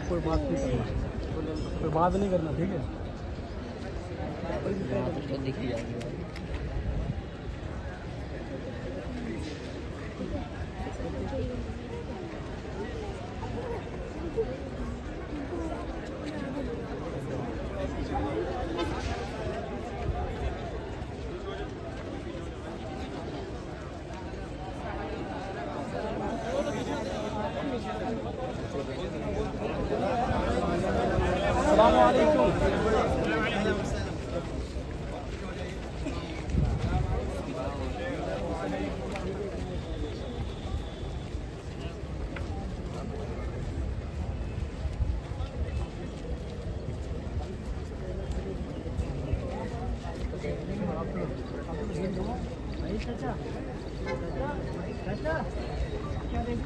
कोई बात नहीं करना, कोई बात नहीं करना, ठीक है। तो दिख ही जाएगी। अस्सलाम वालेकुम। चाचा चाचा क्या देख